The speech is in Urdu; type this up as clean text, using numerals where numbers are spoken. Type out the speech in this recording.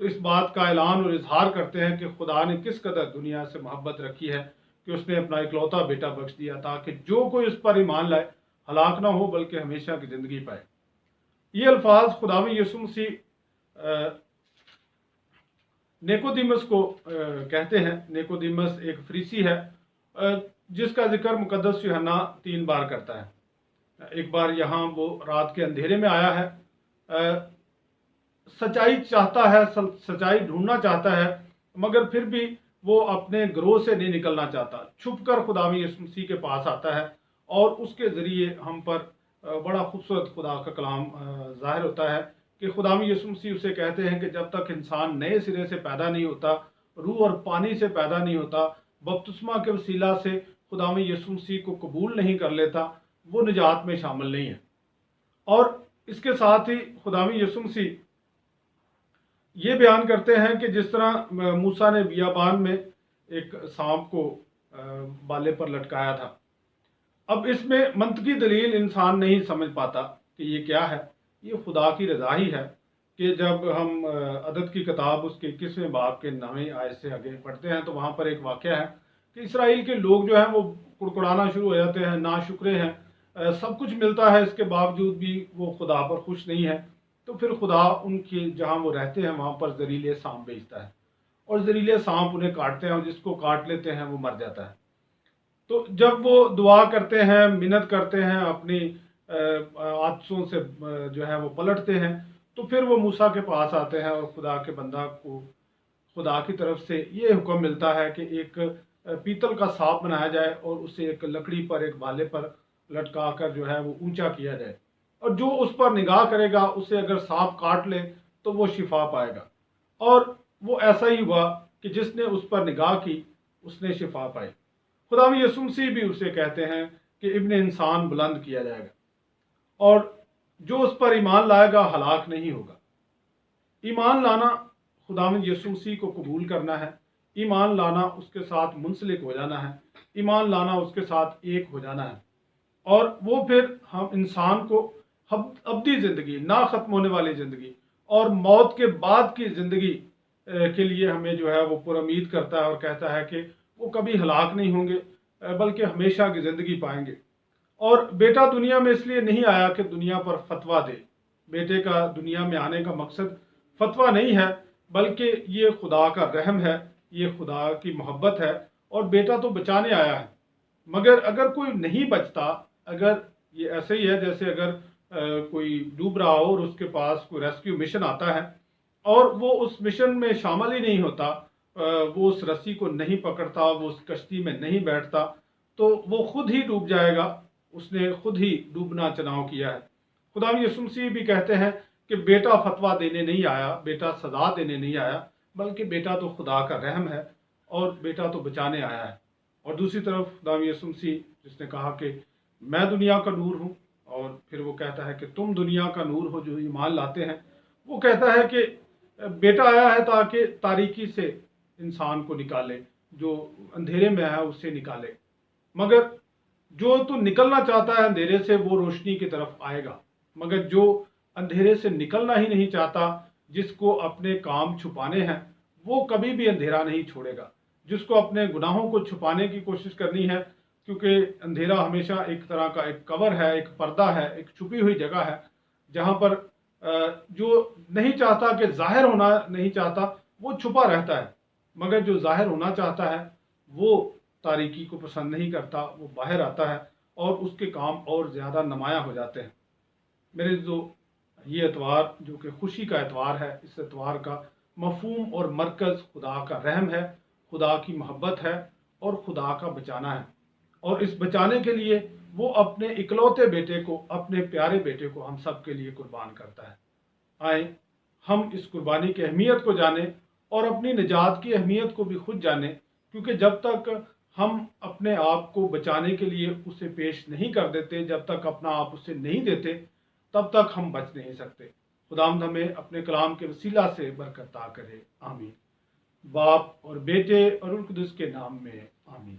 تو اس بات کا اعلان اور اظہار کرتے ہیں کہ خدا نے کس قدر دنیا سے محبت رکھی ہے کہ اس نے اپنا اکلوتا بیٹا بخش دیا تاکہ جو کوئی اس پر ایمان لائے ہلاک نہ ہو بلکہ ہمیشہ کی زندگی پائے۔ یہ الفاظ خداوند یسوع مسیح نیکودیمس کو کہتے ہیں۔ نیکودیمس ایک فریسی ہے جس کا ذکر مقدس یوحنا 3 بار کرتا ہے۔ ایک بار یہاں وہ رات کے اندھیرے میں آیا ہے، سچائی چاہتا ہے، سچائی ڈھونڈنا چاہتا ہے، مگر پھر بھی وہ اپنے گروہ سے نہیں نکلنا چاہتا، چھپ کر خداوند یسوع مسیح کے پاس آتا ہے اور اس کے ذریعے ہم پر بڑا خوبصورت خدا کا کلام ظاہر ہوتا ہے کہ خداوند یسوع مسیح اسے کہتے ہیں کہ جب تک انسان نئے سرے سے پیدا نہیں ہوتا، روح اور پانی سے پیدا نہیں ہوتا، بپتسمہ کے وسیلہ سے خداوند یسوع مسیح کو قبول نہیں کر لیتا، وہ نجات میں شامل نہیں ہے۔ اور اس کے ساتھ ہی خداوند یسوع مسیح یہ بیان کرتے ہیں کہ جس طرح موسیٰ نے بیابان میں ایک سانپ کو بالے پر لٹکایا تھا، اب اس میں منطقی دلیل انسان نہیں سمجھ پاتا کہ یہ کیا ہے۔ یہ خدا کی رضا ہی ہے کہ جب ہم عدد کی کتاب اس کے 21ویں باب کے 9ویں آیت سے آگے پڑھتے ہیں تو وہاں پر ایک واقعہ ہے کہ اسرائیل کے لوگ جو ہیں وہ کڑکڑانا شروع ہو جاتے ہیں، ناشکرے ہیں، سب کچھ ملتا ہے، اس کے باوجود بھی وہ خدا پر خوش نہیں ہے۔ تو پھر خدا ان کی جہاں وہ رہتے ہیں وہاں پر زہریلے سانپ بھیجتا ہے اور زہریلے سانپ انہیں کاٹتے ہیں اور جس کو کاٹ لیتے ہیں وہ مر جاتا ہے۔ تو جب وہ دعا کرتے ہیں، منت کرتے ہیں، اپنی عادتوں سے جو ہے وہ پلٹتے ہیں، تو پھر وہ موسیٰ کے پاس آتے ہیں اور خدا کے بندہ کو خدا کی طرف سے یہ حکم ملتا ہے کہ ایک پیتل کا سانپ بنایا جائے اور اسے ایک لکڑی پر، ایک بالے پر لٹکا کر جو ہے وہ اونچا کیا جائے، اور جو اس پر نگاہ کرے گا اسے اگر سانپ کاٹ لے تو وہ شفا پائے گا۔ اور وہ ایسا ہی ہوا کہ جس نے اس پر نگاہ کی اس نے شفا پائی۔ خداوند یسوع مسیح بھی اسے کہتے ہیں کہ ابن انسان بلند کیا جائے گا اور جو اس پر ایمان لائے گا ہلاک نہیں ہوگا۔ ایمان لانا خداوند یسوع مسیح کو قبول کرنا ہے، ایمان لانا اس کے ساتھ منسلک ہو جانا ہے، ایمان لانا اس کے ساتھ ایک ہو جانا ہے، اور وہ پھر ہم انسان کو ابدی زندگی، نہ ختم ہونے والی زندگی اور موت کے بعد کی زندگی کے لیے ہمیں جو ہے وہ پر امید کرتا ہے اور کہتا ہے کہ وہ کبھی ہلاک نہیں ہوں گے بلکہ ہمیشہ کی زندگی پائیں گے۔ اور بیٹا دنیا میں اس لیے نہیں آیا کہ دنیا پر فتویٰ دے۔ بیٹے کا دنیا میں آنے کا مقصد فتویٰ نہیں ہے بلکہ یہ خدا کا رحم ہے، یہ خدا کی محبت ہے، اور بیٹا تو بچانے آیا ہے۔ مگر اگر کوئی نہیں بچتا، اگر یہ ایسے ہی ہے جیسے اگر کوئی ڈوب رہا ہو اور اس کے پاس کوئی ریسکیو مشن آتا ہے اور وہ اس مشن میں شامل ہی نہیں ہوتا، وہ اس رسی کو نہیں پکڑتا، وہ اس کشتی میں نہیں بیٹھتا، تو وہ خود ہی ڈوب جائے گا، اس نے خود ہی ڈوبنا چناؤ کیا ہے۔ خداوند یسوع مسیح بھی کہتے ہیں کہ بیٹا فتویٰ دینے نہیں آیا، بیٹا سزا دینے نہیں آیا، بلکہ بیٹا تو خدا کا رحم ہے اور بیٹا تو بچانے آیا ہے۔ اور دوسری طرف خداوند یسوع مسیح جس نے کہا کہ میں دنیا کا نور ہوں، اور پھر وہ کہتا ہے کہ تم دنیا کا نور ہو جو ایمان لاتے ہیں، وہ کہتا ہے کہ بیٹا آیا ہے تاکہ تاریکی سے انسان کو نکالے، جو اندھیرے میں ہے اس سے نکالے۔ مگر جو تو نکلنا چاہتا ہے اندھیرے سے وہ روشنی کی طرف آئے گا، مگر جو اندھیرے سے نکلنا ہی نہیں چاہتا، جس کو اپنے کام چھپانے ہیں، وہ کبھی بھی اندھیرا نہیں چھوڑے گا۔ جس کو اپنے گناہوں کو چھپانے کی کوشش کرنی ہے، کیونکہ اندھیرا ہمیشہ ایک طرح کا ایک کور ہے، ایک پردہ ہے، ایک چھپی ہوئی جگہ ہے جہاں پر جو نہیں چاہتا کہ ظاہر ہونا نہیں چاہتا وہ چھپا رہتا ہے، مگر جو ظاہر ہونا چاہتا ہے وہ تاریکی کو پسند نہیں کرتا، وہ باہر آتا ہے اور اس کے کام اور زیادہ نمایاں ہو جاتے ہیں۔ میرے جو یہ اتوار جو کہ خوشی کا اتوار ہے، اس اتوار کا مفہوم اور مرکز خدا کا رحم ہے، خدا کی محبت ہے اور خدا کا بچانا ہے، اور اس بچانے کے لیے وہ اپنے اکلوتے بیٹے کو، اپنے پیارے بیٹے کو ہم سب کے لیے قربان کرتا ہے۔ آئیں ہم اس قربانی کی اہمیت کو جانیں اور اپنی نجات کی اہمیت کو بھی خود جانیں، کیونکہ جب تک ہم اپنے آپ کو بچانے کے لیے اسے پیش نہیں کر دیتے، جب تک اپنا آپ اسے نہیں دیتے، تب تک ہم بچ نہیں سکتے۔ خداوند ہمیں اپنے کلام کے وسیلہ سے برکت عطا کرے، آمین۔ باپ اور بیٹے اور روح القدس کے نام میں آمین۔